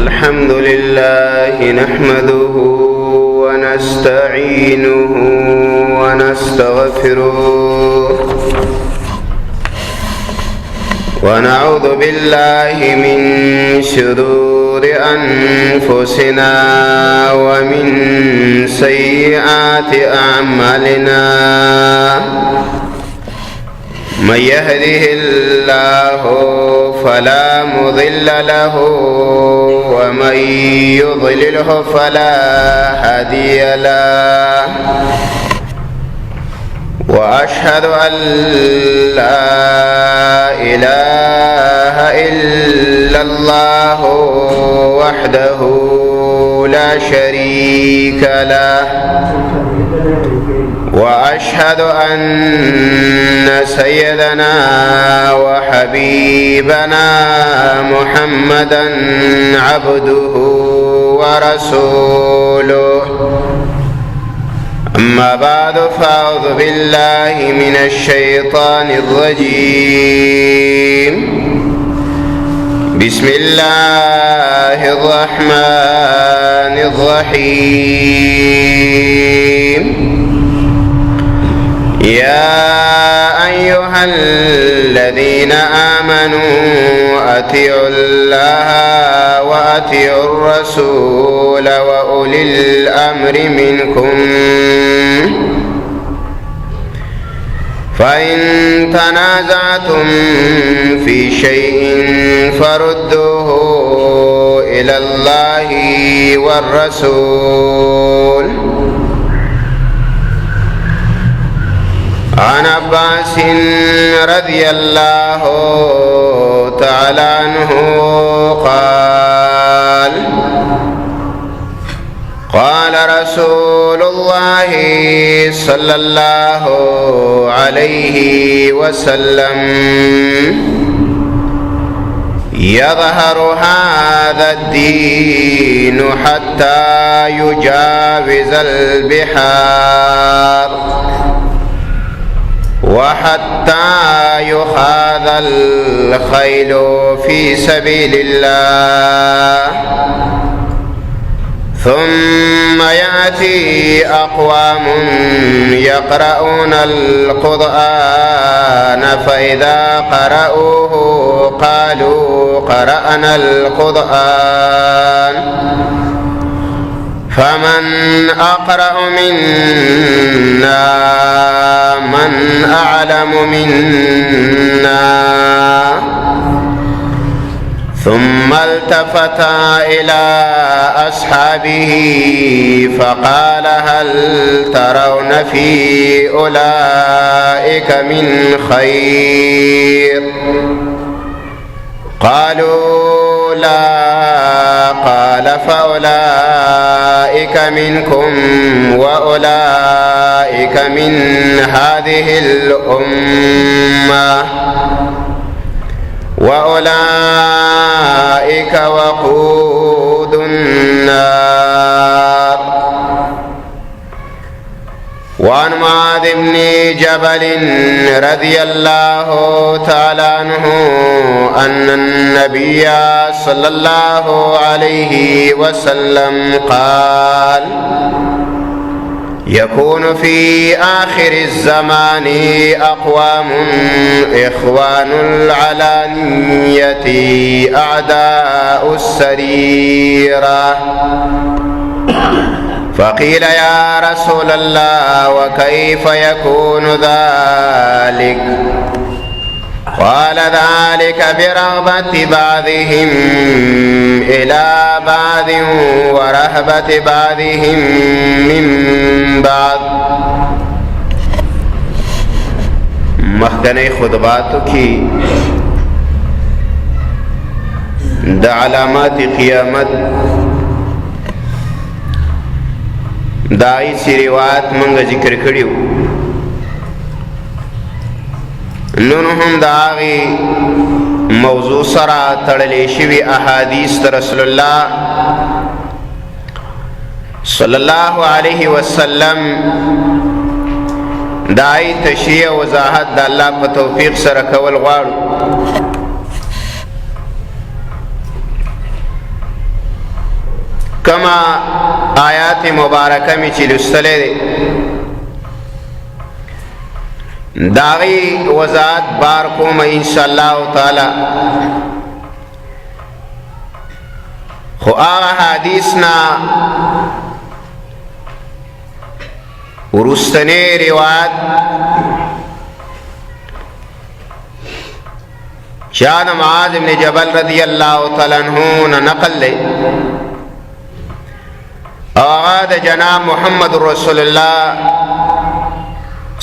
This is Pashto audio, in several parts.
الحمد لله نحمده ونستعينه ونستغفره ونعوذ بالله من شرور أنفسنا ومن سيئات أعمالنا من يهده الله فلا مضل له ومن يضلله فلا هادي له وأشهد أن لا إله إلا الله وحده لا شريك له وأشهد أن سيدنا وحبيبنا محمدا عبده ورسوله أما بعد فأعوذ بالله من الشيطان الرجيم بسم الله الرحمن الرحيم يا أيها الذين آمنوا أطيعوا الله وأطيعوا الرسول وأولي الأمر منكم فإن تنازعتم في شيء فردوه إلى الله والرسول. عن عباس رضي الله تعالى عنه قال قال رسول الله صلى الله عليه وسلم يظهر هذا الدين حتى يجاوز البحار وحتى يخاذ الخيل في سبيل الله ثم يأتي أقوام يقرؤون القرآن فإذا قرأوه قالوا قرأنا القرآن فمن أقرأ منا من أعلم منا ثم التفت إلى أصحابه فقال هل ترون في أولئك من خير قالوا لا قال فأولئك منكم وأولئك من هذه الأمة وأولئك وقود النار. وعن معاذ بن جبل رضي الله تعالى عنه أن النبي صلى الله عليه وسلم قال يكون في آخر الزمان أقوام إخوان العلانية أعداء السريرة. فقيل يا رسول الله وكيف يكون ذلك؟ قال ذلك برغبة بعضهم إلى بعض ورهبة بعضهم من بعض. مخکنی خطباتو کی دا علامات قیامت دائی سی روایت منگا ذکر کریو نون هم دا آغی موضوع سرا تڑلی شوی احادیث رسول اللہ صلی اللہ علیہ وسلم دائی تشریع وضاحت دا اللہ پا توفیق سر کول غواړو کما آیات مبارکه می چې لوستلې دي داغي وضاحت بار کوم ان شاء الله تعالی. خو هغه حدیث نا ورستنی روایت شان معاذ بن جبل رضی اللہ تعالی عنہ نقل لے آغاد جناب محمد رسول اللہ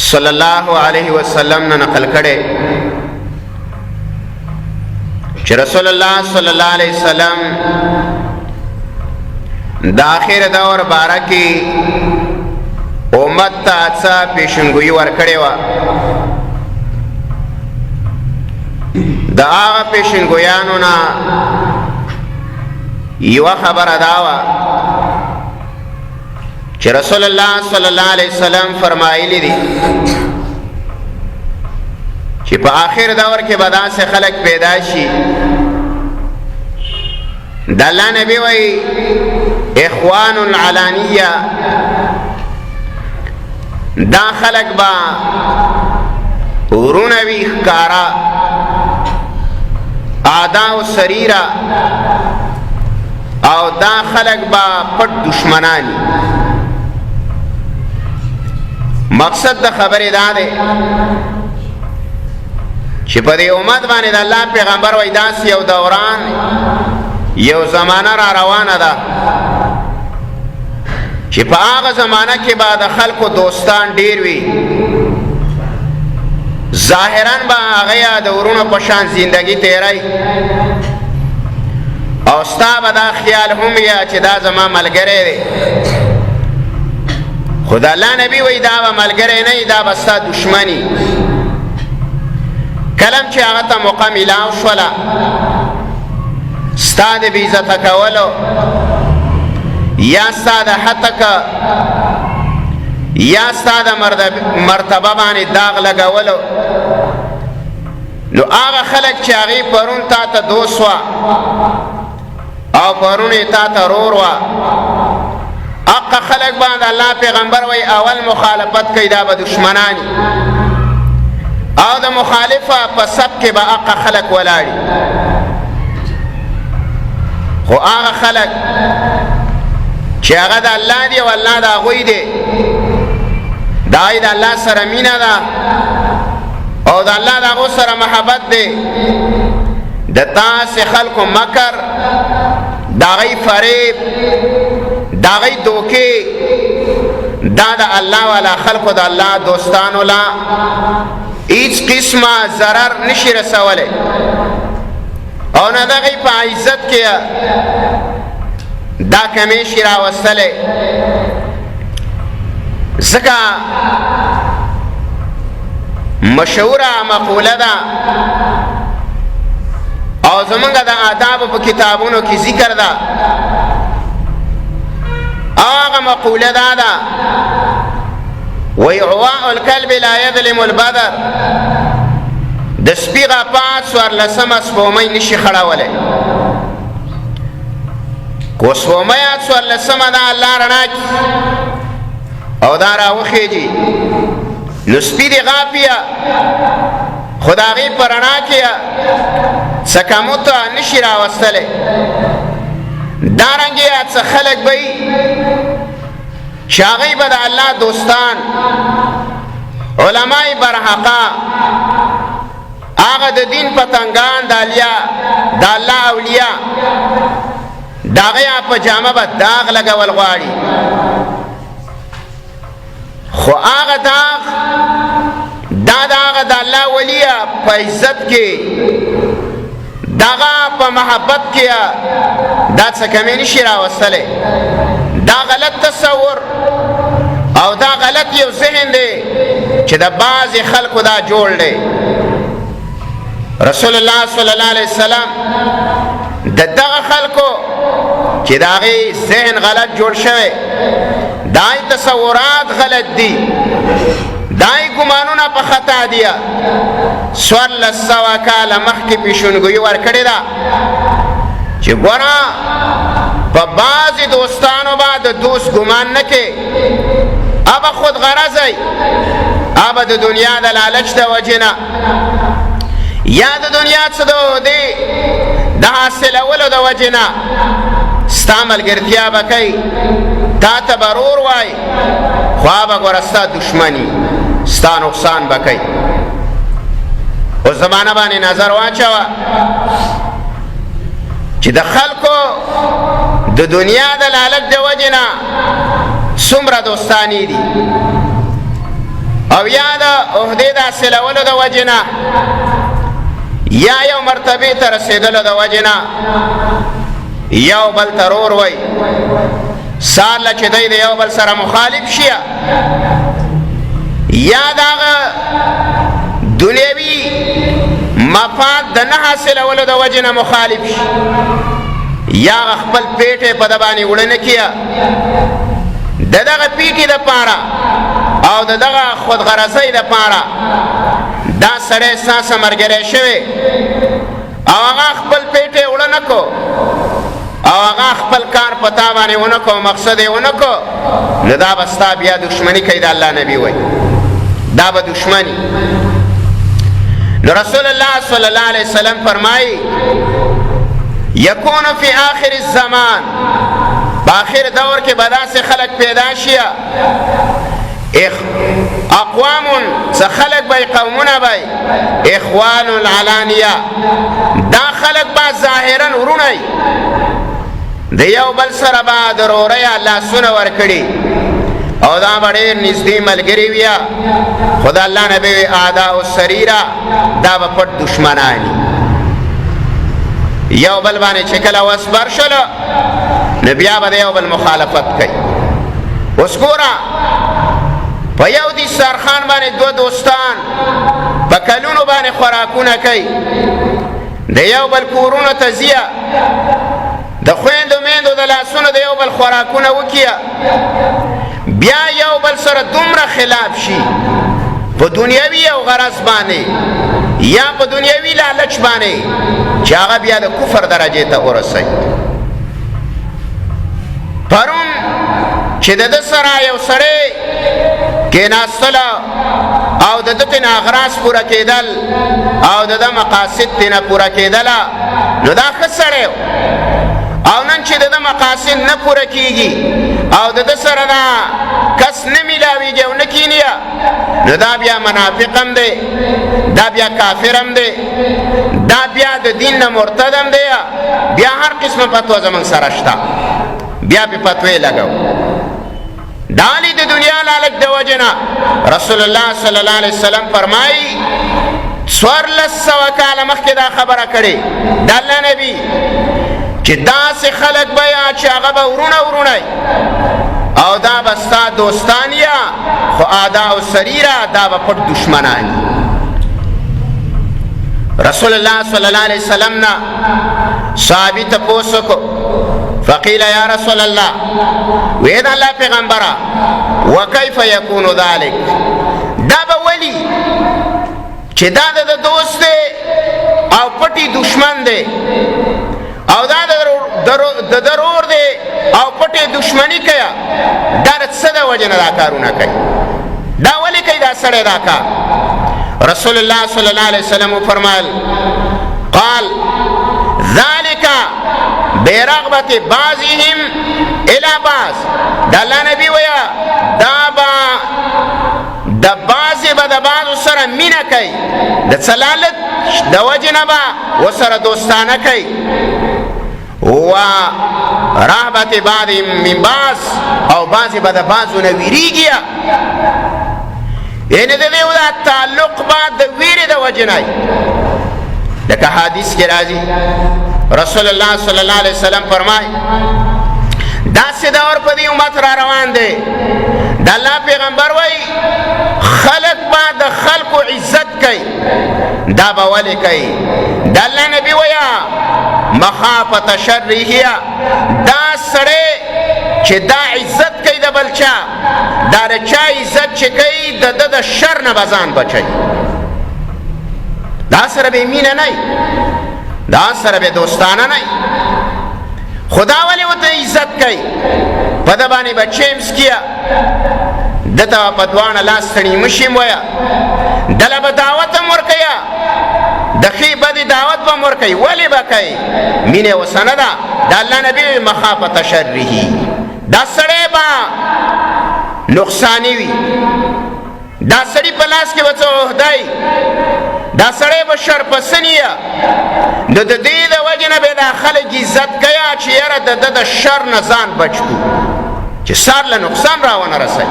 صلی اللہ علیہ وسلم نے نقل کرے کہ رسول اللہ صلی اللہ علیہ وسلم داخر دور بارکی امت تا اچھا پیشنگوئی ورکڑے وا دا آغا پیشنگویانو نا یو خبر داوا کہ رسول اللہ صلی اللہ علیہ وسلم فرمائلی دی کہ پا آخر دور کے بعد سے خلق پیدا شي دا اللہ نبی وی اخوان العلانیہ دا خلق با ورونوی اخکارا آداء و سریرا او دا خلق با پت دشمنانی. مقصد دا خبر دا دے چې په دې امت باندې د الله پیغمبر وای داسې یو دوران یو زمانہ را روانه ده چې په هغه زمانہ کې به د خلکو دوستان ډیر وي ظاهرا به هغه د ورونو په شان زندگی تیری او ستا به دا خیال هم یا چې دا زما ملګری دی خدا الله نبی وای دا به ملګری نه دا به ستا دشمنی. کلم چې هغه ته موقع میلاو شوله ستا د بې عزته کولو یا ستا د حتک یا ستا د مرتبه باندې داغ لګولو نو هغه خلک چې هغې پرون تا ته دوست وه او پرون یې تا ته رور وه حقه خلک باندې الله پیغمبر وای اول مخالفت کوي دا به دشمنانی او د مخالفه په سب کې به حقه خلک ولاړي خو هغه خلک چې هغه د الله دی او الله د هغوی دی دا یې د الله سره مینه ده او د الله د هغو سره محبت دی د تاسې خلکو مکر د هغوی فریب د هغوی دوکې دا د الله والا خلکو د الله دوستانو لا هیڅ قسمه ضرر نشي رسولی او نه د هغوی په عزت کې دا کمی شي راوستلی ځکه مشهوره مقوله ده او زمونږ د آدابو په کتابونو کې ذکر ده هغه مقوله دا ده وی عواء الکلب لا یظلم البدر د سپي غاپات څوارلسمه سپومۍ نشي خړولی کو سپومۍ څوارلسمه ده الله رڼا کي او دا راوخیږي نو سپي دې غاپیه خو د هغې په رڼا کې څه کموته نشي راوستلی دارنګې څه خلک به وي چې هغوی به د الله دوستان علمای برحقه هغه د دین پتنګان د الله اولیا د هغې په جامه به داغ لګول غواړي خو هغه داغ دا د هغه د الله ولیه په عزت کې دغه په محبت کې دا څه کمی نشي راوستلی دا غلط تصور او دا غلط یو ذهن دی چې د بعضې خلکو دا جوړ دی رسول الله صلی الله علیه وسلم د دغه خلکو چې د هغې ذهن غلط جوړ شوی دای تصورات غلط دي دای ګمانونه په خطا دي څوارلس سوه کاله مخکې پیشنګویي ورکړې ده چې ګوره په بعضې دوستان ګمان نه کې ابا خود غرضی ابا د دنیا د لالچ د وجنه یا د دنیا څه د حاصلولو د وجنه ستا ملګرتیا به کوي تا ته به رور وای خوا به ګوره ستا دشمني ستا نقصان به کوي اوس زمانه باندې نظر واچوه چې د خلکو د دنیا د لالچ د وجنه څومره دوستانی دي او یا د عهدې د حاصلولو د وجنه یا یو مرتبه ته رسیدلو د وجنه یو بل ترور وای ساله چې دی د یو بل سره مخالف شي یا دغه دنیوي مفاد د نه حاصلولو د وجنه مخالف شي یا خپل پیټه په د باندې وړنه کیا دغه پیټي د پاره او دغه خودغرضۍ د پاره دا سړی ساسه مرګره شوی او هغه خپل پیټه وړنه کو او هغه خپل کار پتا باندې ونکو مقصد یې ونکو نو دا بستا بیا دشمنی کوي د الله نبی وای دا به دشمنی نو رسول الله صلی الله علیه وسلم فرمایي یکون فی آخر الزمان باخر دور کې به داسې خلق پیدا شي اقوام څه خلق به قومونه به اخوان العلانیه دا خلق به ظاهرا ورونه د یو بل سره به د رورۍ لاسونه ورکړي او دا به ډېر نږدې ملګري وي خو د الله نبی وي اعداء السریره دا به پټ دشمنان یو بل باندې چې کله وسبر شلو نو بیا به د یو بل مخالفت کوي اوس ګوره په یو دسترخوان باندې دوه دوستان په کلونو باندې خوراکونه کوي د یو بل کورونو ته ځي د خویندو میندو د لاسونو د یو بل خوراکونه وکړي بیا یو بل سره دومره خلاف شي په دنیوي او غرض باندې یا په دنیوي لالچ باندې چې هغه بیا د کفر درجې ته ورسوي پرون چې د ده سره یو سړی کېناستله او د ده تېنه اغراض پوره کېدل او د ده مقاصد تېنه پوره کېدله نو دا ښه سړی او نن چې د ده مقاصد نه پوره کېږي او د ده سره دا کس نه میلاویږي او نه کیني نو دا بیا منافق هم دی دا بیا کافر هم دی دا بیا د دین نه مرتد هم دی بیا هر قسمه فتوا زموږ سره شته بیا پې فتوې لګو دالی د دنیا لالچ د وجنه رسول الله صلی الله علیه وسلم فرمایي 1400 کاله مخکې دا خبره کړې د الله نبی چې داسې خلک به چې هغه به ورونه او دا به ستا دوستان یا خو اعداء السریره دا به پټ دشمنان رسول الله صلی الله علیه وسلم نه صحابي تپوس وکړو فقیل یا رسول الله وی د الله پیغمبره وکیف یکون ذلک دا به ولی چې دا د دوست دی او پټي دشمن دی او دا د ضرور دی او پټي دشمنی کوي دا څه د وجنه دا کارونه کوي دا ولی کوي دا سړی دا کار رسول الله صلی الله علیه وسلم فرمایل قال ذلك برغبت بعضهم الى بعض دا الله نبی ویا دا با د بعضی به د بعضو سره مینه کوي د څلالت د وجنه به ورسره دوستانه کوي و رهبت بعض من بعض او بعضی به د بعضو نه ویریږي یعنی د دې دا تعلق بعد د ویرې د وجنه لکه حدیث کې راځي رسول الله صلی الله علیه وسلم فرمای داسې دور په دې امت را روان دی د الله پیغمبر وای خلق با د خلقو عزت کوي دا به ولې کوي د الله نبی ویا مخافت شره دا سړی چې دا عزت کوي د بل چا دا د چا عزت چې کوي د شر نه به ځان بچوي دا سره به مینه نه دا سره به دوستانه نه خدا ولی ورته عزت کوي په ده باندې به چیمس کیه ده ته په دواړه لاس تړي مشیم ویه دله به دعوت هم ورکویه د ښې بدې دعوت به هم ورکوي ولې به کوي مینې وسنه ده د الله نبي مخافة شره دا سړی به نقصانی وي دا سړی په لاس کې به څه عهده دا سړی به شرپسني د دې د وجې نه به دا خلک عزت کوي چې یاره د ده د شر نه ځان بچ کړو چې سار له نقصان راونه رسوي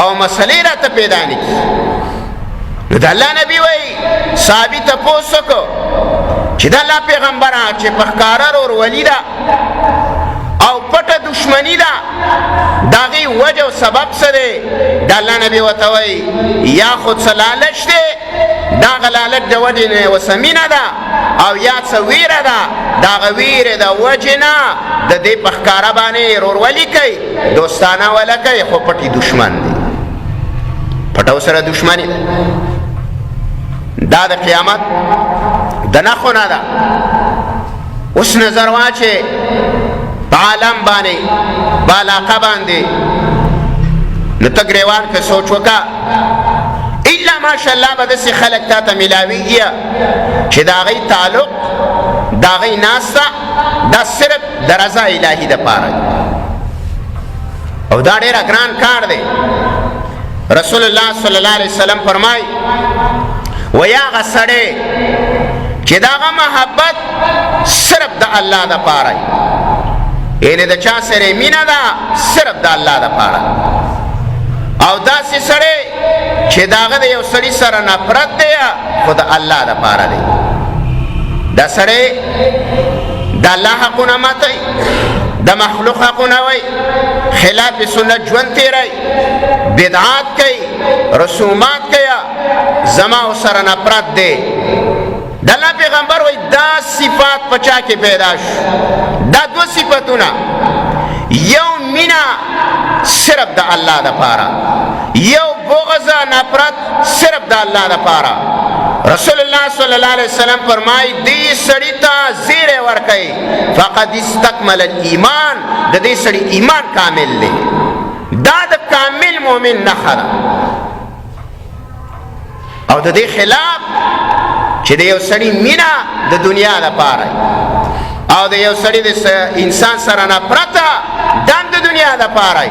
او مسلې راته پیدا نه کړي نو د الله نبي وایي صحابي تپوس وکړو چې د الله پیغمبره چې په ښکاره ورولي ده او پټه دشمنی ده د هغې وجه او سبب څه دی د الله نبي ورته وایي یا خود څه لالچ دی د هغه لالچ د وجې نه اوسه مینه ده او یا څه ویره ده د هغه ویرې د وجې نه د دې په ښکاره باندې ورولي کوي دوستانه وله کوي خو پټي دشمن دی پټه ورسره دشمني ده دا د قیامت د نښو نه ده اوس نظر واچې په عالم باندې په علاقه باندې نو ته ګریوان که سوچ وکړه الا ماشاءالله به داسې خلک تا ته میلاویږي چې د هغوی تعلق د هغوی ناسته دا صرف د رضا الهي دپاره او دا ډېره ګران کار دی رسول الله صلی الله علیه وسلم فرمای وی هغه سړی چې د هغه محبت صرف د الله دپاره یعنی د چا سره مینه ده صرف د الله دپاره او داسې سړی چې د هغه د یو سړي سره نفرت دی خو د الله دپاره دی دا سړی د الله حقونه ماتوي د مخلوق حقونه وایي خلاف سنت ژوند تیروي بدعات کوي رسومات کوي زما ورسره نفرت دی د الله پیغمبر وایي دا صفات په چا کې پیدا شو دا دو صفتونه یو مینه صرف د الله دپاره یو بغض نفرت صرف د الله دپاره رسول الله صلی الله علیه وسلم فرمایي دې سړي ته زیری ورکوي فقد استکمل الایمان د دې سړي ایمان کامل دی دا د کامل مؤمن نښه ده او د دې خلاف چې د یو سړي مینه د دنیا دپاره او د یو سړي د انسان سره نفرت دم د دنیا دپاره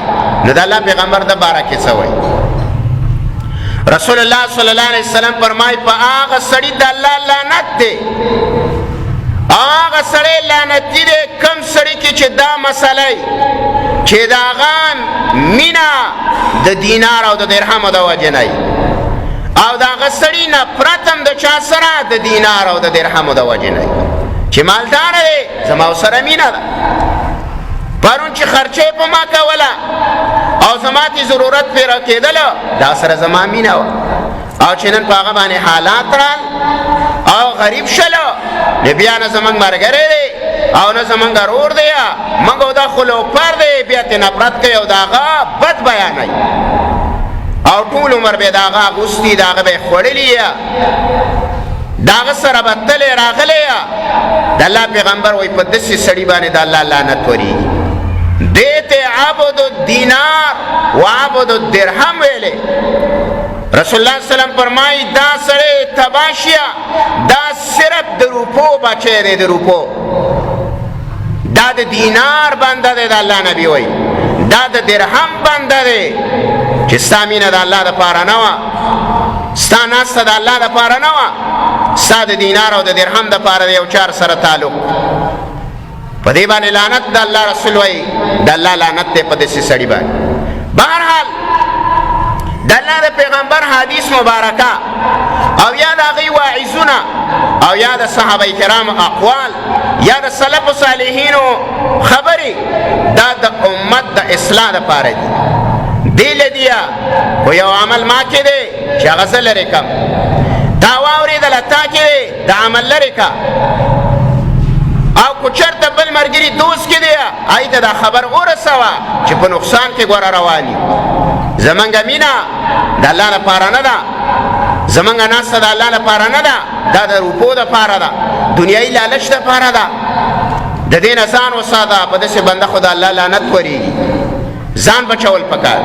نو د الله پیغمبر د باره کې څه وایي رسول الله صلی الله علیه وسلم فرمایي په هغه سړي د الله لعنت دی هغه سړی لعنتي دی کم سړي کې چې دا مسله چې د هغه مینه د دینار او د درهم د وجې نه او د هغه سړي نفرت هم د چا سره د دینار او د درهمو د وجې نه چې مالدار دی زما ورسره مینه ده پرون چې خرچه په ما کوله او زما تی ضرورت پیره کېدله دا سره زما مینه وه او چې نن په هغه باندې حالات رال او غریب شلو نو بیا نه زمونږ ملګری دی او نه زمونږ ورور دی موږ او دا خو لوپر دی بیا ترې نفرت کوي او د هغه بد بیانوي او ټول عمر به د هغه اغوستي د هغه به یې خوړلي د هغه سره به تللی راغلی د الله پیغمبر وایي په داسې سړي باندې د الله لعنت ورېږي دې ته عبد الدینار و عبد الدرهم ویلې رسول الله صلی الله علیه وسلم فرمایي دا سړی تباه شیه دا صرف د روپو بچی دی د روپو دا د دینار بنده دی د الله نبي وایي دا د درهم بنده دی چې ستا مینه د الله دپاره نه وه ستا ناسته د الله دپاره نه وه ستا د دینار او د درهم دپاره د یو چار سره تعلق په دې باندې لعنت د الله رسول وایي د الله لعنت دی په داسې سړي باندې بهرحال د الله د پیغمبر حدیث مبارکه او یا د هغوی واعظونه او یا د صحابه کرامو اقوال یا د سلفو صالحینو خبرې دا د امت د اصلاح دپاره دي دی لدیا خو یو عمل ما کې دی چې هغه زه لرې کړم دا واورېدله تا کې دی د عمل لرې کړه او کو چېرته بل ملګري دوست کې دی هغې ته دا خبر ورسوه چې په نقصان کې ګوره روان یو زمونږ مینه د الله لپاره نه ده زمونږ ناسته د الله لپاره نه ده دا د روپو دپاره ده دنیایي لالچ دپاره ده د دې نه ځان وساته په داسې بنده خو د الله لعنت ورېږي ځان بچول پکار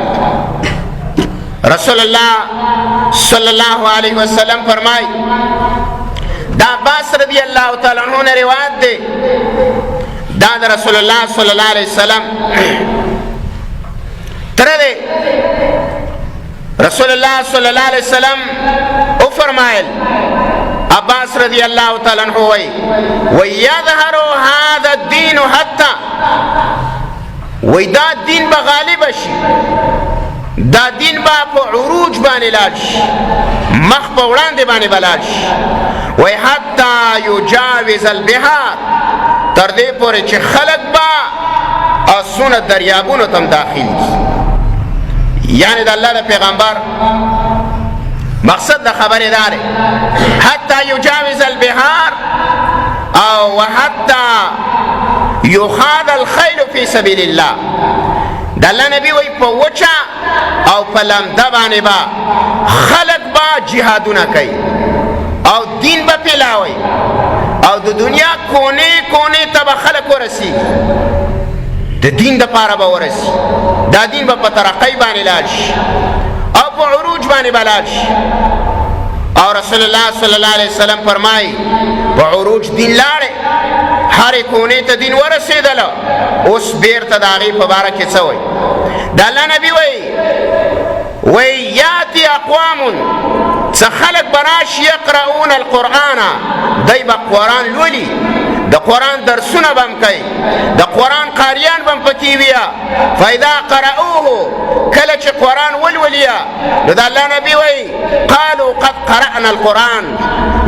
رسول الله صلی الله علیه وسلم فرمای دا عباس رضی الله تعالی عنہ نے روایت دے دا رسول اللہ صلی اللہ علیہ وسلم ترے رسول اللہ صلی اللہ علیہ وسلم او فرمائل عباس رضی اللہ تعالی عنہ وَيَظْهَرُ هَذَا الدِّينُ حَتَّى دا دین با غالب شي دا دین با په عروج باندې لاړ شي مخ په وړاندې باندې بلاړ شي وای حتی یجاوز البحار تر دې پورې چې خلق با اسونه دریابونو تم داخل یعنی د الله د پیغمبر مقصد د خبره داره حتی یجاوز البحار او حتی یخاذ الخیل فی سبیل الله د الله نبی وای په وچا او په لمده باندې با خلق با جهادونه کوي او دین با پیلاوي او د دنیا کونه کونه ته به خلق ورسی د دین د پاره به ورسی دا دین به په ترقی باندې لاړ شي او په عروج باندې بلاړ شي او رسول الله صلی الله علیه وسلم فرمایي په عروج دین لاړې هر کونه ته دین ورسېدل اوس بیرته د هغې په باره کې څه وایي د الله نبی وایي یاتی اقوام څه خلک به راشي یقرؤون القرآن دی به قرآن لولي د قرآن درسونه به هم کوي د قرآن قاریان به هم پکې وي فاذا قرأوه کله چې قرآن ولولیا نو د الله نبی وایي قالوا قد قرأنا القرآن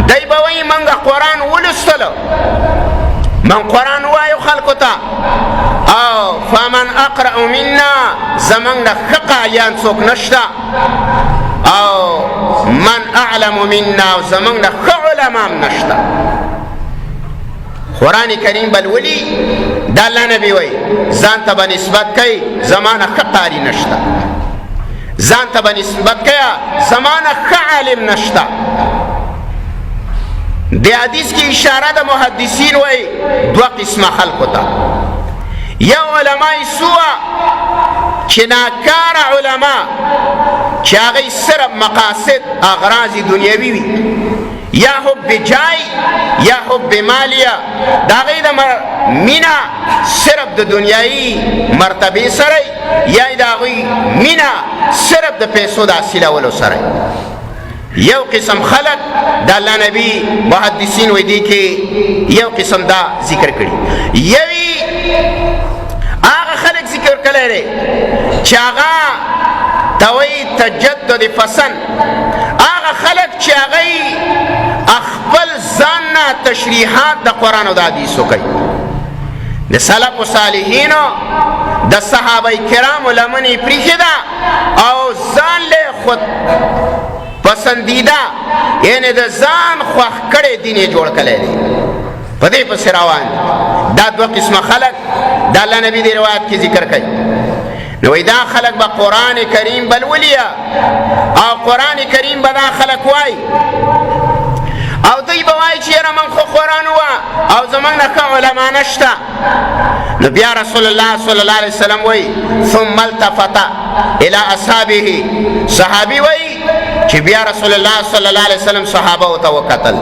دی به وایي موږ قرآن ولوستلو من قرآن وایو خلقو ته او فمن اقرأ منا زمنګ نه ښه قاریان څوک نشته او من اعلم منا زمنګ نه ښه علما هم نشته قرآن کریم بلولی دا الله نبی وای ځان ته به نسبت کوي زمانه ښه قاری نشته ځان ته به نسبت کوي زمانه ښه عالم نشته د حدیث کی اشاره د محدثین وای دوه قسمه خلقو ته یو علماء سوء چې ناکاره علما چې هغوی صرف مقاصد اغراض دنیوي وي یا حب جای یا حب مالیه د هغوی د مینه صرف د دنیایي مرتبې سره یا د هغوی مینه صرف د پیسو د حاصلولو سره یو قسم خلق د الله نبی محدثین وی دی کې یو قسم دا ذکر کړي یوی هغه خلق ذکر کړي لري چې هغه توي تجدد فسن هغه خلق چې هغه خپل ځان تشریحات د قران او د حدیثو کوي د سلف صالحین د صحابه کرام لمنې پریخدا او ځان له خود پسندیده یعنی د ځان خوښ کړی دین یې جوړ کړی دی په دې پسې روان دا دوه قسمه خلق د الله نبی دی روایت کې ذکر کوي نو دا خلق به قرآن کریم بلولیا او قرآن کریم به دا خلق وای او دوی به وای چې یاره من خو قرآن وه او زمونږ نه ښه علما نشته نو بیا رسول الله صلی الله علیه وسلم وای ثم التفت الى اصحابه صحابي وای چې بیا رسول الله صلی الله علیه وسلم صحابه او ته وکتل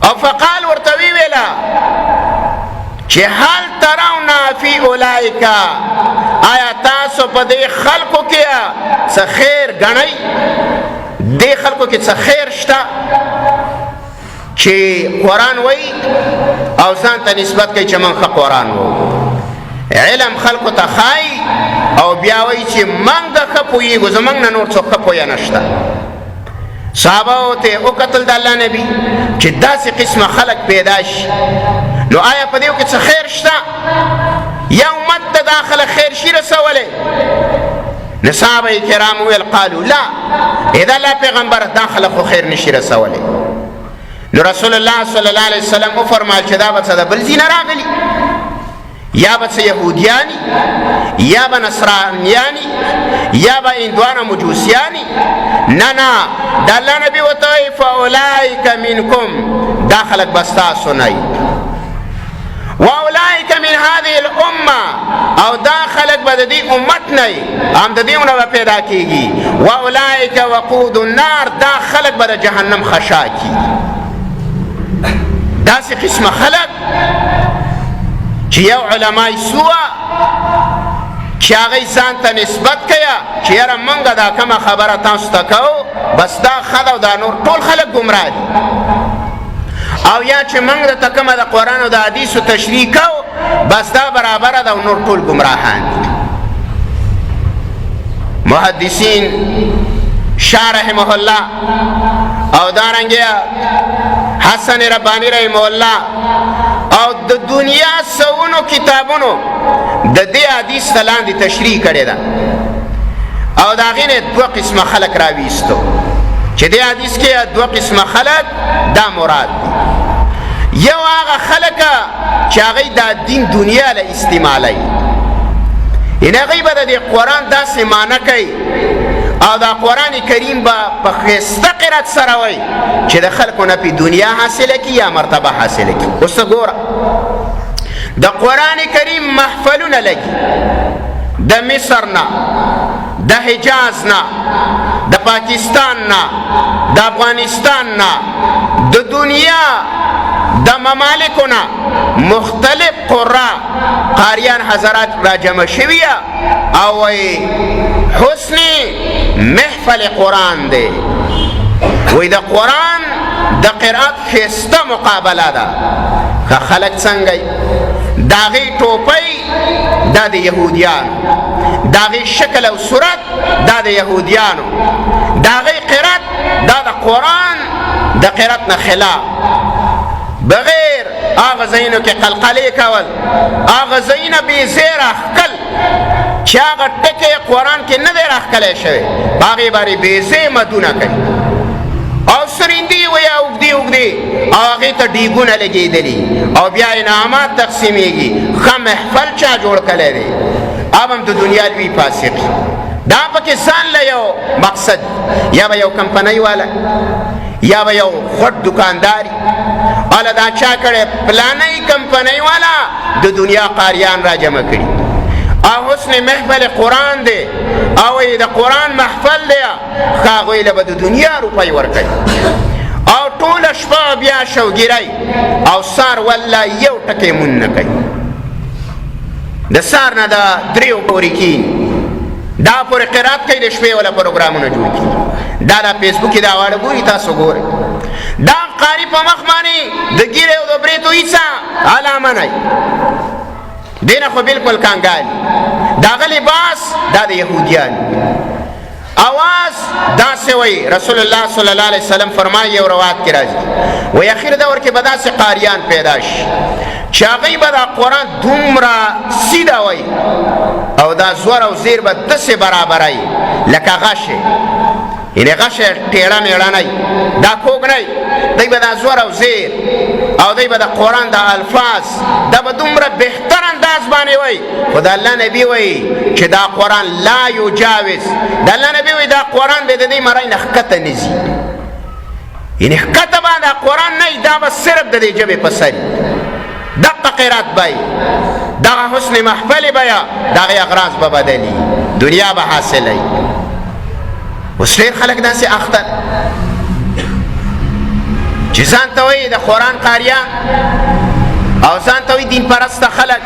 او فقال ورته ویلا چې هل ترون فی اولئک آیا تاسو په دې خلقو کې څه خیر ګڼئ دې خلقو کې څه خیر شته چې قرآن وای او ځان ته نسبت کوي چې من ښه قرآن وو علم خلقو ته خای او بیا وای چې موږ ښه پوهېږو زموږ نه نور څوک ښه پوهه نشته صحابه ته وکتل د الله نبی چې داسې قسمه خلق پیدا شي نو آیا په دې کې څه خیر شته یا امت ته داخله خیر شي رسولی نو صحابه کرام ویل قالو لا اذا لا پیغمبر داخله خو خیر نشي رسولی نو رسول الله صلی الله علیه وسلم وفرمایل چې دا به څه د بل ځای نه راغلي یا به څه یهودیانی یا به نصرانیانی یا به هندوانه مجوسیانی نه نه د الله نبی ورته وایي فاولئک منکم دا خلک به ستاسو نه وي واولئک من هذه الامه او دا خلق به د دې امت نه هم د دې نه پیدا کیږي واولئک وقود النار دا خلق به د جهنم خشا کی داسې قسمه خلق چې یو علماء سوء چې هغه ځان ته نسبت کیا چې یاره مونږ دا کومه خبره تاسو ته کوو بس دا ښه او دا نور ټول خلک ګمراه دي او یا چې مونږ درته کومه د قرآن او د حدیثو تشریح کوو بس دا برابره ده او نور ټول ګمراهان دي محدثین شاه رحمه الله او دارنګه حسن ربانی رحمه الله او د دنیا سونو کتابونو د دې حدیث لاندې تشریح کړی ده او د هغې نه دوه قسمه خلک راویستو چې دې حدیث کې دوه قسمه خلک دا مراد دي یو هغه خلک چې هغوی دا دین دنیا له استعمالوي یعنې هغوی به د دې قرآن داسې معنی کوي او دا قرآن کریم به په ښایسته قرت سره وایي چې د خلکو نه پې دنیا حاصله کړي یا مرتبه حاصله کړي اوس ګوره د قرآن کریم محفلونه لګي د مصر نه د حجاز نه د پاکستان نه د افغانستان نه د دنیا د ممالکو نه مختلف قرآ قاریان حضرات را جمع شویه او وی حسن محفل قرآن دی وی د قرآن د قرآت ښایسته مقابله ده که خلک څنګه داغی ټوپۍ دا د یهودیانو داغی شکل او صورت دا د یهودیانو داغی قرات دا د قرآن د قرات نه خلاف بغیر آغا زینو که قلقلی کول آغا زین بی زیر اخکل چه آغا ٹکی قرآن که ندیر اخکلی شوی باغی باری بی زی مدونه کئی او سرندی و یا اگدی اگدی او آغی تا دیگونه لگی دلی او بیا انعامات تقسیمیگی خم احفل چا جوڑ کلی دی اب هم تو دنیا لوی پاسقی دا پاکی سان لیو مقصد یا با یو کمپنی والا یا به یو غټ دکانداری والا دا چا کړی پلانۍ کمپنۍ والا د دنیا قاریان را جمع کړي او حسن محفل قرآن دی او د قرآن محفل دی ښه هغوی له به د دنیا روپۍ ورکوي او ټوله شپه بیا شوګیری او سار والله یو ټکی مون نه کوي د سار نه د دریو پورې کښېني دا پورې قرات کوي د شپې والا پروګرامونه جوړ کړي دا د فیسبوک کې دا واړه ګوري تاسو ګورئ دا قاری په مخ باندې د ګیرې او د بریتو هیڅه علامه نه دی نه خو بلکل کانګالي دغه لباس دا د یهودیان اواز داسې وایي رسول الله صلی الله علیه وسلم فرمایي یو روایت کې راځي وایي اخر دور کې به داسې قاریان پیدا شي چې هغوی به دا قرآن دومره سیده وایي او دا زور او زیر به داسې برابروي لکه غشې یعنی غشه ټیړه میړه نه دا کوږ نه دی به دا زور او زیر او دی به د قرآن د الفاظ دا به دومره بهتر انداز باندې وایي خو د الله نبي وایي چې دا قرآن لا یجاوز د الله نبي وایي دا قرآن به د دې مرۍ نه ښکته نه ځي یعنی ښکته به دا قرآن نه دا به صرف د دې ژبې په سر دقه قرات به دغه حسن محفل به یا دغه اغراض به بدلي دنیا به حاصلوي اوس ډېر خلک داسې اخته چې ځان ته وایي د قرآن قاریان او ځان ته وایي دین پرسته خلک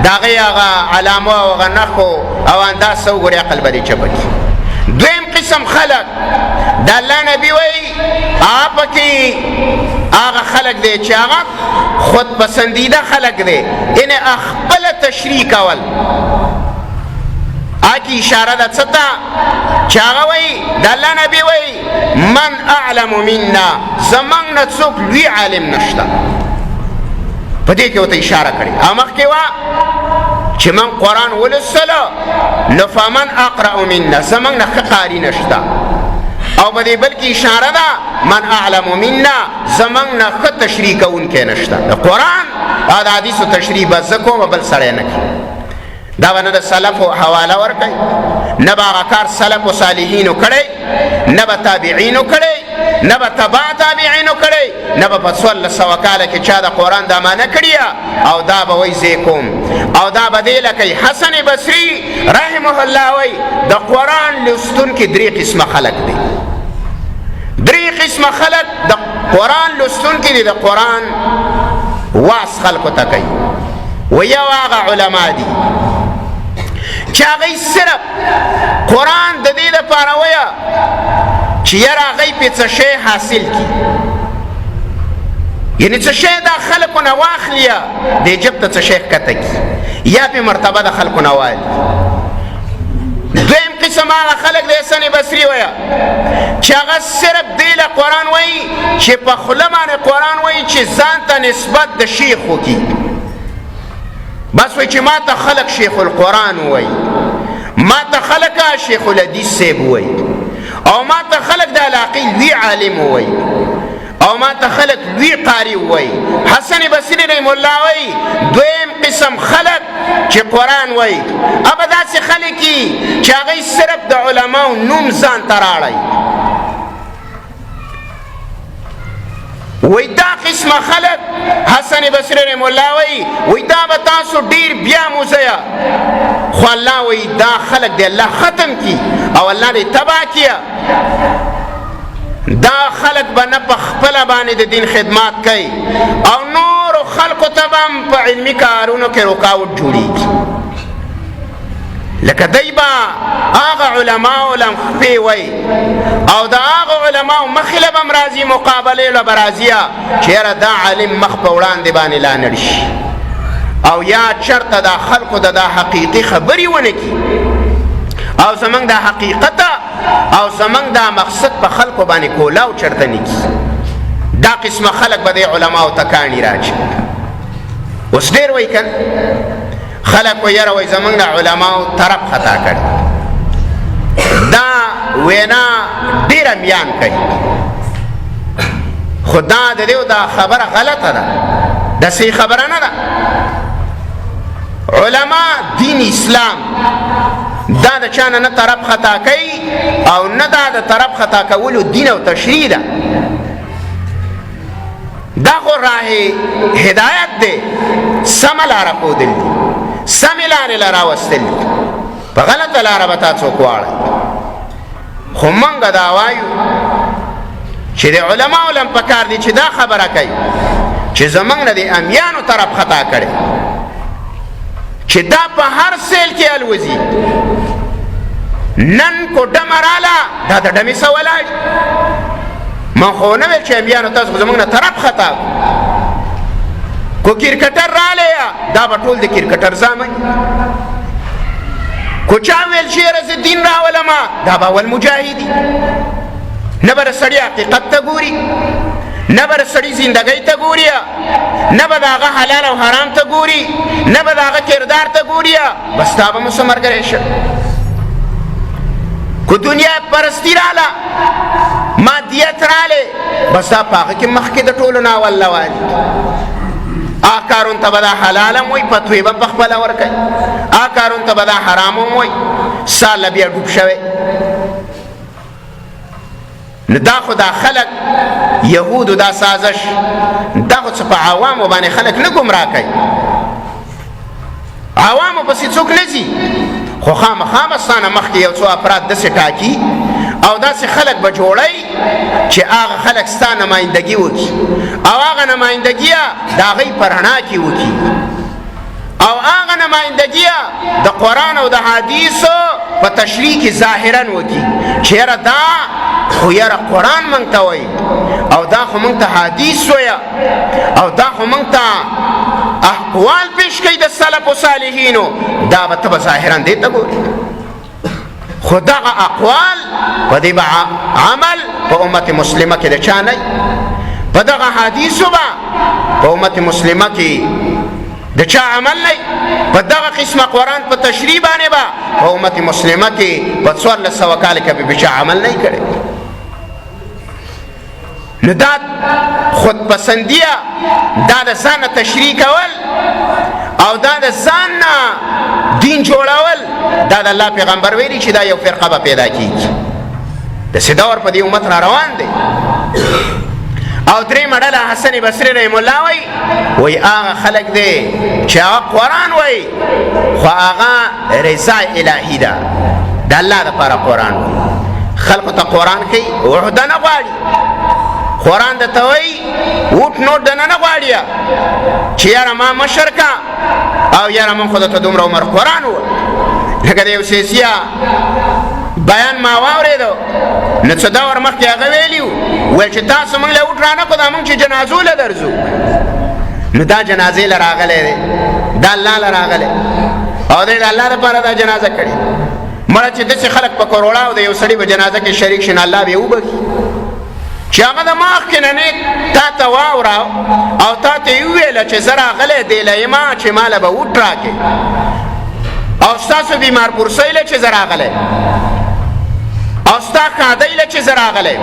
د هغې هغه علامو او هغه نښو او انداز ته وګورې عقل به دې چپه کړي دویم قسم خلک د الله نبي وایي هغه پکې هغه خلک دی چې هغه خود پسندیده خلک دی یعنې خپله تشریح کول آکی اشاره ده څه ته چې هغه وایي د الله نبي وایي من اعلم منا زموږ نه څوک لوی عالم نشته په دې کې ورته اشاره کړې او مخکې وه چې من قرآن ولوستلو نو فمن اقرأ منا زموږ نه ښه قاري نشته او په دې بل کې اشاره ده من اعلم منا زموږ نه ښه تشریح کوونکی نشته د قرآن او د حدیثو تشریح به زه کوم بل سړی نه کوي دا به نه د سلفو حواله ورکوي نه به هغه کار سلفو صالحینو کړی نه به تابعینو کړی نه به تبا تابعینو کړی، نه به په 1400 کاله کې چا د قرآن دا معنی کړي او دا به وایي زه کوم. او دا به دی لکه حسن بصري رحمه الله وایي د قرآن لوستونکي 3 قسمه خلق دی. 3 قسمه خلق د قرآن لوستونکي دي، د قرآن واس خلقو ته کوي. و یو هغه علما دي چې هغوی صرف قرآن د دې دپاره وایه چې یاره هغوی پې څه شی حاصل کړي، یعنې څه شی دا خلقو نه واخلي یا دې جب ته څه شی ښکته کړي یا پې مرتبه د خلقو نه والي. دویم قسم هغه خلق د حسن بصري وایه چې هغه صرف دی له قرآن وایي چې په خوله باندې قرآن وایي چې ځان ته نسبت د شیخ وکړي، بس وایي چې ما ته خلق شیخ القرآن وایي، ما ته خلق شیخ الحدیث صاحب وایي، او ما ته خلق د علاقې لوی عالم وایي، او ما ته خلق لوی قاری وایي. حسن بصري رحم الله وایي دویم قسم خلق چې قرآن وایي هغه داسې خلک دي چې هغوی صرف د علماو نوم ځان ته راړی. وی دا قسمه خلق حسن بصري رحم الله وی دا به تاسو ډیر بیا موزیا، خو الله وی دا خلق دی الله ختم کی او الله دی تبا کیا. دا خلق به نه په خپله باندې د دین خدمات کوي او نورو خلقو ته به هم په علمي کارونو کې رکاوټ جوړېږي. لکه دی به هغه علماو لم خپې وی او د هغه علماو مخې له به هم راځي، مقابلې له به راځي چې یاره دا عالم مخ په وړاندې باندې لا نړ شي او یا چرته دا خلقو د دا حقیقي خبرې ونه کړي او زمونږ دا حقیقت او زمونږ دا مقصد په خلقو باندې کولاو چرته نه کړي. دا قسمه خلق به دی علماو ته کاڼي راچي. اوس ډېر وایي که خلق و یاره وایي زمونږ د علماو طرف خطا کړي، دا وینا ډېره میان کوي، خو دا د دې دا خبره غلطه ده، د صحیح خبره نه ده. علما دین اسلام دا د چانه نه طرف خطا کوي او نه دا د طرف خطا کولو دین او تشریع ده. دا خو راه هدایت دی، سمه لاره ښودل دي، سمې لارې له راوستل دي، په غلطه لاره به تا څوک واړی. خو موږ دا وایو چې د علماو لم پکار دي چې دا خبره کوي چې زموږ نه د امیانو طرف خطا کړی، چې دا په هر سیل کې الوزي. نن کو ډمه راله دا د ډمې څه ولاړ، من خو نه ویل چې امیانو تاسو زموږ نه طرف خطا کو کرکټر رالی دا به ټول د کرکټر زامن، کو چا ویل چې یاره زه دین راولمه دا به اول مجاهدي. نه به د سړي حقیقت ته ګوري، نه به د سړي زندګۍ ته ګوري، نه به د هغه حلال او حرام ته ګوري، نه به د هغه کردار ته ګوري، بس تا به مو څه ملګری شه. کو دنیا پرستی راله، مادیت راله، بس دا په هغه کې مخکې د ټولو نه اول لوالي. کارون ته به دا حلال هم وایي، فتوی به پخپله ورکوي، کارون ته به دا حرام هم وایي، ساله بیا ډوب شوی. نو دا خو دا خلق یهودو دا سازش، دا خو څه په عوامو باندې خلق نه ګمراه کوي، عوامو پسې څوک نه ځي، خو خامخا به ستانه مخکې یو څو افراد داسې ټاکي او داسې خلق به جوړی چې هغه خلق ستا نمایندګي وکړي او هغه نمایندګي د هغوی په رڼا کې وکړي او هغه نمایندګي د قرآن او د حدیثو په تشریح کې ظاهرا وکړي چې یاره دا خو یاره قرآن موږ ته وایي او دا خو موږ ته حدیث وایه او دا خو موږ ته احوال پیش کوي د سلف و صالحینو، دا به ته به ظاهرا دې ته ګوري، خو دغه اقوال په دې به عمل په امت مسلمه کې د چا نه، په دغه حدیثو به په امت مسلمه کې د چا عمل نه، په دغه قسمه قرآن په تشریح باندې به په امت مسلمه کې په 1400 کال کې به چا عمل نه کړی. نو دا خودپسندیه، دا د ځان تشریح کول او دا د ځان دین جوړول، دا د الله پیغمبر ویلي چې دا یو فرقه به پیدا کیږي. د سدور په دې امت را روان دی. او درې مډله حسن بصري رحم الله وای هغه خلک دی چې هغه قرآن وای خو هغه رضا الهي ده، د الله دپاره قرآن وای. خلقو ته قرآن کوي وحده نه غواړي، قرآن درته وایي ووټ نوټ دنه نه غواړي چې یاره ما مشر کا او یاره من خو درته دومره عمر قرآن و. لکه د یو سیاسي بیان ما واورېدو نو څه دور مخکې هغه ویلي ویل چې تاسو موږ له وټ رانه کړو دا موږ چې جنازو له درځو. نو دا جنازې له راغلی دی، دا الله له راغلی او دی د الله دپاره دا جنازه کړې. مړه چې داسې خلک په کروړاو د یو سړي په جنازه کې شریک شي نو الله به یې وبخي. چې هغه د مخکې نه نیک تا ته واوره او تا ته یې وویله چې زه راغلی دی له یما چې ماله به وټ راکې او ستاسو بیمار پرسۍ له چې زه راغلی او ستا کادۍ له چې زه راغلی،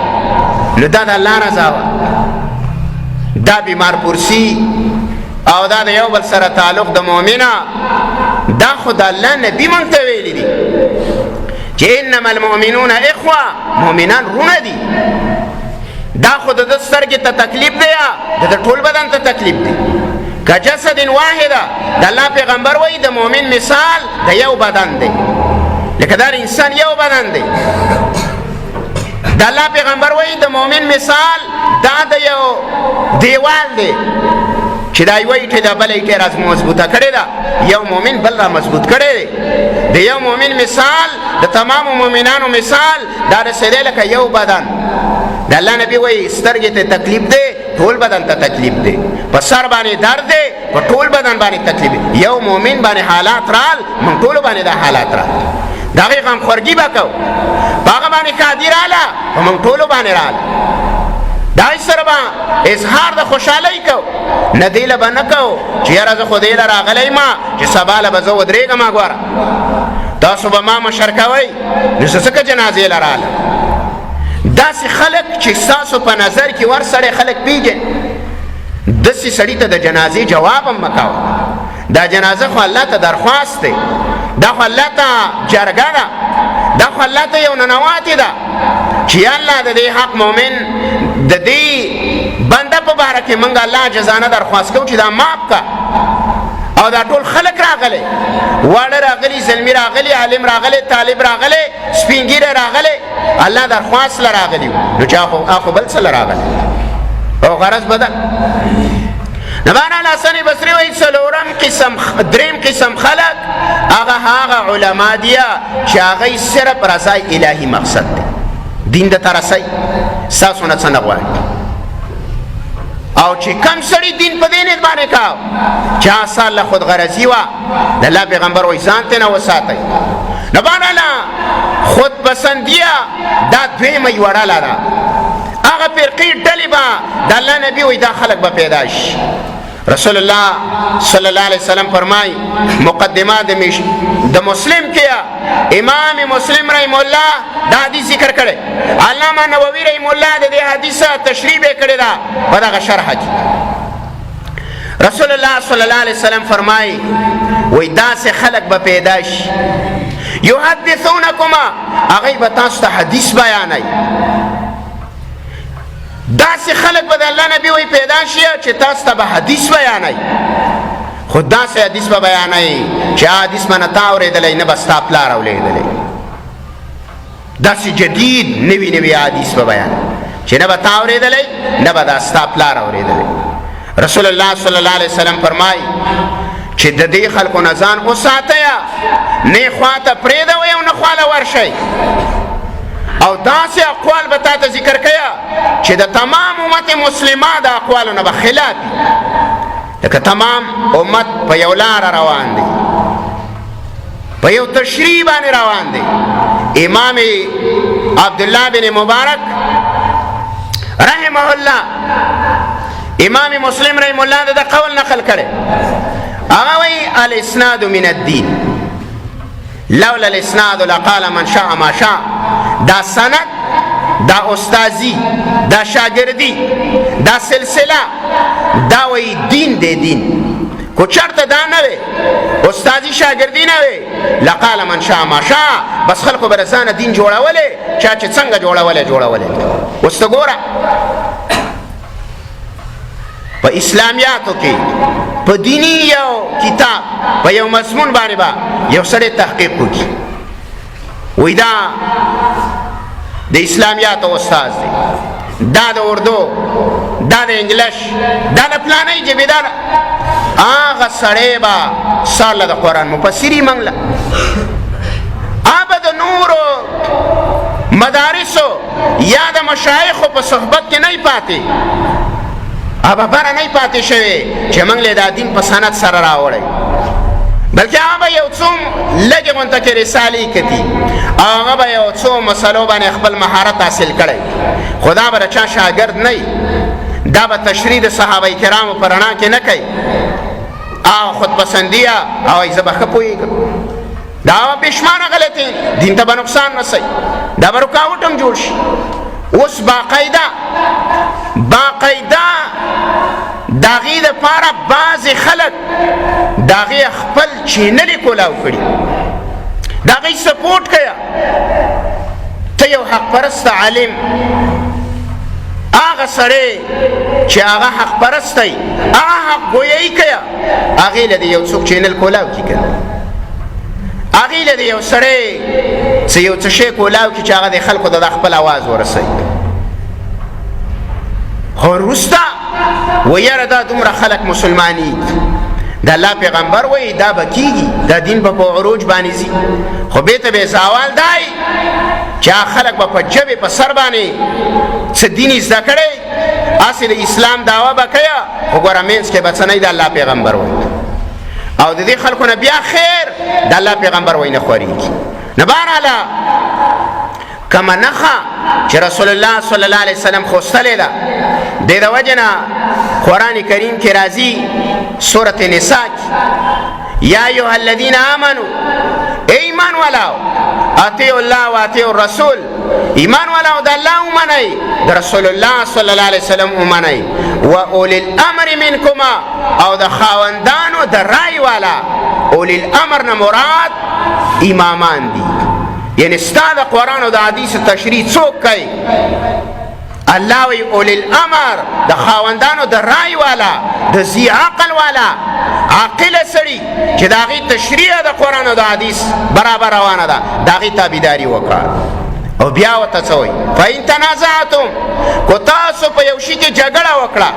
نو دا د الله رضا وه. دا بیمار پرسي او دا د یو بل سره تعلق د مؤمنه دا خو د الله نبي موږ ته ویلي دي چې انما المؤمنون اخوه، مؤمنان رونه دي. دا خو د ده سترګې ته تکلیف دی یا د ده ټول بدن ته تکلیف دی؟ که جسد واحده د الله پیغمبر وایي د مؤمن مثال د یو بدن دی، لکه دا انسان یو بدن دی. د الله پیغمبر وایي د مؤمن مثال دا د یو دیوال دی چې دا یوه ایټې ده بله ایټې را مضبوطه کړې ده، یو مؤمن بل را مضبوط کړی دی. د یو مؤمن مثال د تمامو مؤمنانو مثال دا رسېدی لکه یو بدن. د الله نبی وایي سترګې ته تکلیف دی ټول بدن ته تکلیف دی، په سر باندې درد دی په ټول بدن باندې تکلیف دی. یو مؤمن باندې حالات رال موږ ټولو باندې دا حالات رال، د هغې غمخورګي به کوو، په هغه باندې کادي راله په موږ ټولو باندې راله. د هغې سره به اظهار د خوشحالۍ کوو، نه دې له به نه کوو چې یاره زه خو دې له راغلی ما چې سبا له به زه ودرېږم. ګوره تاسو به ما مشر کوئ نو زه ځکه جنازې له راله. داسې خلک چې ستاسو په نظر کې ور سړی خلک پیژني، داسې سړي ته د جنازې جواب هم مه کوه. دا جنازه خو الله ته درخواست دی، دا خو الله ته جرګه ده، دا خو الله ته یو ننواتې ده چې یا الله د دې حق مؤمن د دې بنده په باره کې موږ الله جزانه درخواست کوو چې دا معاف که. او دا ټول خلک راغلی، واړه راغلي، زلمي راغلي، عالم راغلی، طالب راغلی، سپین ږیری راغلی، الله درخواست له راغلي نو چې اخو بل څه له راغلی او غرض بدل. نو بهرحال حسن بصري وایي دریم قسم خلک هغه علما دي چې هغوی صرف رضای الهي مقصد دی، دین درته رسئ، ستاسو نه څه نه غواړي. او چې کم سړي دین په دې نیت باندې کاو چې اصل له خود غرضي وه، د الله پیغمبر وایي ځان ته نه وساتئ. نو بهرحال خود پسندیه دا دویمه یوه ډله ده. هغه فرقې ډلې به د الله نبي وایي دا خلک به پیدا شي. رسول الله صلی الله علیه وسلم فرمای مقدمه د مسلم کې امام مسلم رحم الله دا حدیث ذکر کړي، علامه نووي رحم الله د دې حدیث تشریح کړي دا په دغه شرح کې. رسول الله صلی الله علیه وسلم فرمای وای داسې خلق به پیدا شي یحدثونکما هغوی به تاسو ته حدیث بیانوي. داسې خلق به د الله نبي وایي پیدا شي چې تاسو ته به حدیث بیانوي، خو داسې حدیث به بیانوي چې حدیث به نه تا اورېدلی نه به ستا پلار اورېدلی. داسې جدید نوي حدیث به بیانوي چې نه به تا اورېدلی نه به دا ستا پلار اورېدلی. رسول الله صلی الله علیه وسلم فرمایي چې د دې خلکو نه ځان وساتئ، نه خوا ته پرېږدوئ او نه خواله ورشئ. او داسې اقوال به تا ته ذکر کیا چې د تمام امت مسلمه د اقوالو نه به خلاف وي، لکه تمام امت په یو لاره روان دی، په یو تشریع باندې روان دی. امام عبدالله بن مبارک رحمه الله امام مسلم رحمه الله د قول نقل کړي، هغه وایي الاسناد من الدین لولا الاسناد لقال من شاء ما شاء. دا سند، دا استازی، دا شاگردی، دا سلسله، دا وی دین دی. دین کو چرته دا نه وي استازی شاگردی نه وي لقال من شاء ما شاء، بس خلقو برسانه دین جوړولې چا چې څنګه جوړولې اوس ته ګوره په اسلامیاتو کې په دینی یو کتاب په یو مضمون باندې با یو سړی تحقیق وکړي وای دا د اسلامیاتو استاد دی دا د اردو دا د انګلیش دا د پلانې ژبې دا هغه سړی به ساله د قرآن مفسري منګله هغه د نورو مدارسو یا د مشایخو په صحبت کې نه پاتې هغه بره نه پاتې شوی چې موږ له دا دین په سند سره راوړی بلکې هغه یو څو لږې غونته کې رسالې کتي هغه به یو څو مسلو باندې خپل مهارت حاصل کړی خو دا به د چا شاګرد نه وي دا به تشریح د صحابه کرامو په رڼا کې نه کوي او خودپسندیه او زه به ښه پوهېږم دا به بېشماره غلطې دین ته به نقصان رسوي دا به رکاوټ هم جوړ شي اوس باقاعده د هغې دپاره بعضې خلک د هغې خپل چینلې کولاو کړي د هغې سپورټ کوه ته یو حق پرسته عالم هغه سړی چې هغه حق پرست دی هغه حق ګویایي کوه هغې له د یو څوک چینل کولاو کړي که هغې له د یو سړی څه یو څه شی کولاو کړي چې هغه د خلکو د خپل اواز ورسوي خو وروسته ویاره دا دومره خلک مسلماني د الله پیغمبر وایي دا به کېږي دا دین به په عروج باندې ځي خو بېرته به زوال دی چې هغه خلک به په ژبې په سر باندې څه دین یې زده کړی هسې د اسلام دعوه به کوه خو ګوره منځ کې به څه نه د الله پیغمبر وایي او د دې خلکو نه بیا خیر د الله پیغمبر وایي نه خورېږي نه بهرحاله کما نخا چې رسول الله صلی الله علیه وسلم خوستلې ده د دې وجه نه قرآن کریم کې راځي سورة نساء یا ایها الذین آمنوا ایمان والاو اطیعوا الله و اطیعوا الرسول ایمان والاو د الله ومنئ د رسول الله صلی الله علیه وسلم ومنئ و اولی الامر منکما او د خاوندانو د رای والا اولی الامر نه مراد امامان دي یعنی ستا د قرآن او د حدیث تشریح څوک کوي الله وی اولی الامر د خاوندانو د رای والا د ذی عقل والا عاقل سړي چې د هغې تشریح د قرآن او د حدیث برابر روانه ده د هغې تابعداري وکړه او بیا ورته څه وایي فإن تنازعتم کو تاسو په یو شي کې جګړه وکړه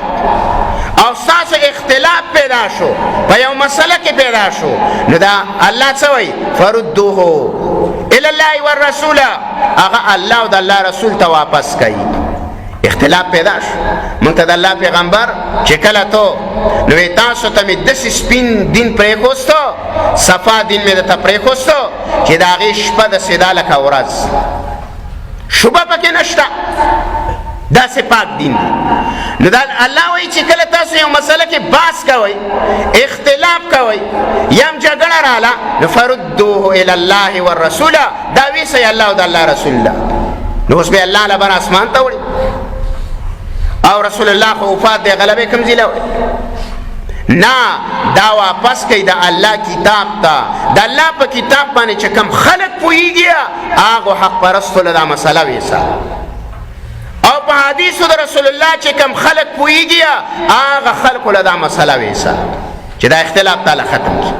او ستاسو اختلاف پیدا شو په یو مسله کې پیدا شو نو دا الله څه وایي فردوه الی الله والرسول هغه الله او د الله رسول ته واپس کوي اختلاف پیدا شو مونږ ته د الله پیغمبر چې کله تو نو تاسو ته مې داسې سپین دین پرېښوستو صفا دین مې درته پرېښوستو چې د هغې شپه د سیدا لکه ورځ شوبه پکې نشته داسې پاک دین دی نو دا الله وایي چې کله تاسو یو مسله کې بحث کوئ اختلاف کوئ یا هم جګړه راله نو فردوه الی الله والرسول دا ویسئ الله او د الله رسول الله نو اوس به الله لبن اسمان ته وړي او رسول الله خو وفات دی غلبې کوم ځای له نه دا واپس کوي د الله کتاب ته د الله په کتاب باندې چې کوم خلک پوهېږي هغو حق پرستو له دا مسله ویسه او په حدیثو د رسول الله چې کوم خلک پوهېږي هغه خلکو له دا مسله ویسه چې دا اختلاف تعالی ختم کړي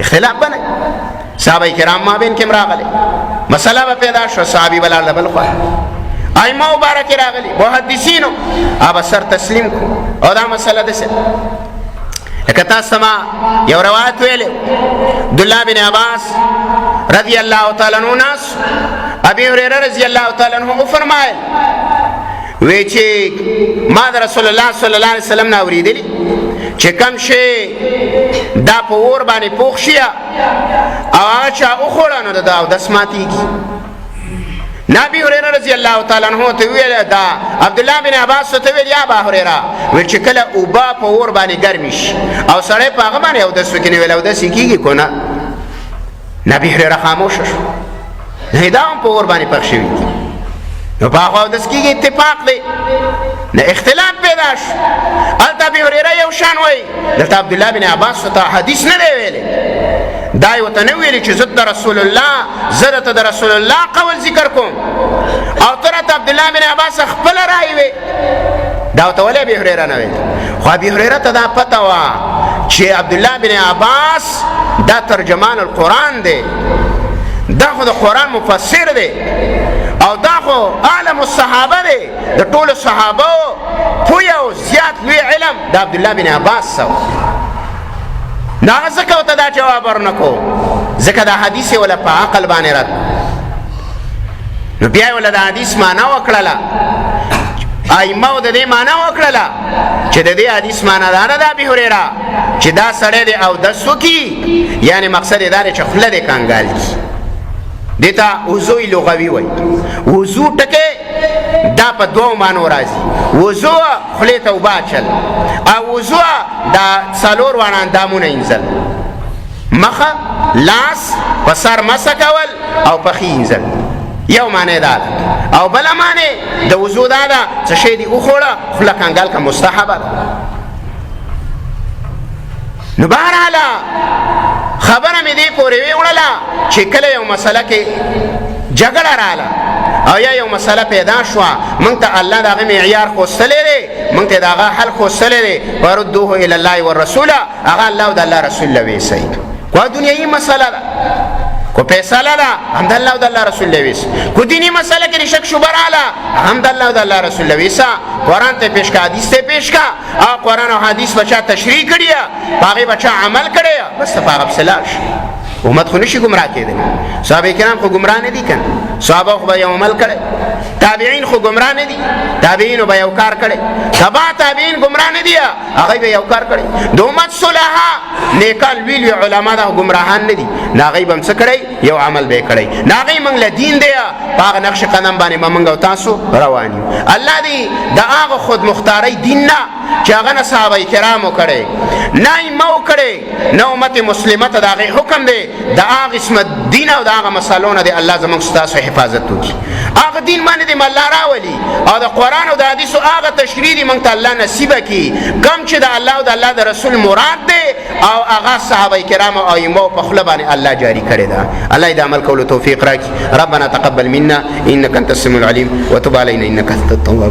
اختلاف به نه صحابه کرام مابین کې هم راغلی مسله به پیدا شو صحابي بلال د بل خوا ائمه مبارک راغلي محدثینو هغه سر تسلیم کو او دا مسله داسې لکه تاسو ما یو روایت ویلی عبدالله بن عباس رضی الله تعالی عنہ ناس ابي هريره رضی الله تعالی عنہ فرمایل وی چې ما د رسول الله صلی الله علیه وسلم نه اوریدلی چې کوم شی دا په اور باندې پوخ شي او هغه چا وخوړه نو دا اودس ماتېږي نبی هريره رضی الله تعالی عنہ ته ویل دا عبدالله بن عباس ته ویل یا ابا هريره ویل چې کله اوبه په اور باندې ګرمي شي او سړی په هغه باندې اودس وکړي ویل اودس یې کېږي که نه نبی هريره خاموشه شو نه دا هم په اور باندې پخ شوي نو په هغه اودس کېږي اتفاق دی نه اختلاف پیدا شو هلته ابي هريره یو شان وایي دلته عبدالله بن عباس ته حدیث نه دی ویلی دا یې ورته نه ویلي چې زه د رسول الله زه درته د رسول الله قول ذکر کوم او ته راته عبدالله بن عباس خپله رایې وې دا ورته ولې ابي هريره نه ویل خو ابي هريره ته دا پته وه چې عبدالله بن عباس دا ترجمان القرآن دی دا خو د قرآن مفسر دی او دا خو عالم الصحابه دی د ټولو صحابه پوی او زیات لوی علم د عبدالله بن عباس سو نو هغه ځکه ورته دا جواب ورنکو ځکه دا حدیث یې وله په عقل باندې رد نو بیا یې وله د حدیث معنا وکړله ائمه د دې معنا وکړله چې د دې حدیث معنا دا نه د ابي هريره چې دا سړی دی اودس وکړي یعنې مقصد یې دا دی چې خوله دې کنګال کړي دې ته وضو لغوي وایي وضو ټکې دا په دوو معنو راځي وضو خولې ته اوبه اچل او وضو دا څلور واړه اندامونه اینځل مخه لاس په سر مسه کول او پښې اینځل یو معنی دا ده او بله معنی د وضو دا ده څه شی دې وخوړه خوله کنګل که مستحبه ده نو بهرحاله خبره مې دې پورې وړله چې کله یو مسله کې جګړه رااله او یا یو مسله پیدا شوه موږ ته الله د هغه معیار ښوستلی دی موږ ته د هغه حل ښوستلی دی وردوه الی الله والرسوله هغه الله او د الله رسول له ویسئ کو دنیایي مسله ده کو فیصله ده هم د الله او د الله رسول له ویسه کو دینی مسله کې شک شبه رااله هم د الله او د الله رسول له ویسه قرآن ته پیش کا حدیث ته پیش کا او قرآن او حدیث بچا تشریح کړي په هغې بچا عمل کړی بس ته په هغه پسې لاړ شي امت خو نشي ګمراه کېدلی صحابه کرام خو ګمراه نه دي کنه صحابه خو به یو عمل کړی تابعین خو ګمراه نه دي تابعینو به یو کار کړی تبع تابعین ګمراه نه دي هغوی به یو کار کړی د امت صلحا نیکان لوی لوی علما ده ګمراهان نه دي نو هغوی به هم څه کړی یو عمل به یې کړی نو هغوی موږ له دین دی په هغه نقش قدم باندې به موږ او تاسو روان یو الله دې د هغه خود مختارۍ دین نه چې هغه نه صحابه کرامو کړی نه ائمو کړی نه امت مسلمه ته د هغې حکم دی د هغه قسمه دین او د هغه مسالو نه دی الله زموږ ستاسو حفاظت وکړي هغه دین باندې دې الله راولي او د قرآن او د حدیثو هغه تشریح دې موږ ته الله نصیبه کړي کوم چې د الله او د الله د رسول مراد دی او هغه صحابه کرامو او ائمو په خوله باندې الله جاري کړی ده الله دې د عمل کولو توفیق راکړي ربنا تقبل منا انك انت السميع العليم وتب علينا انك انت التواب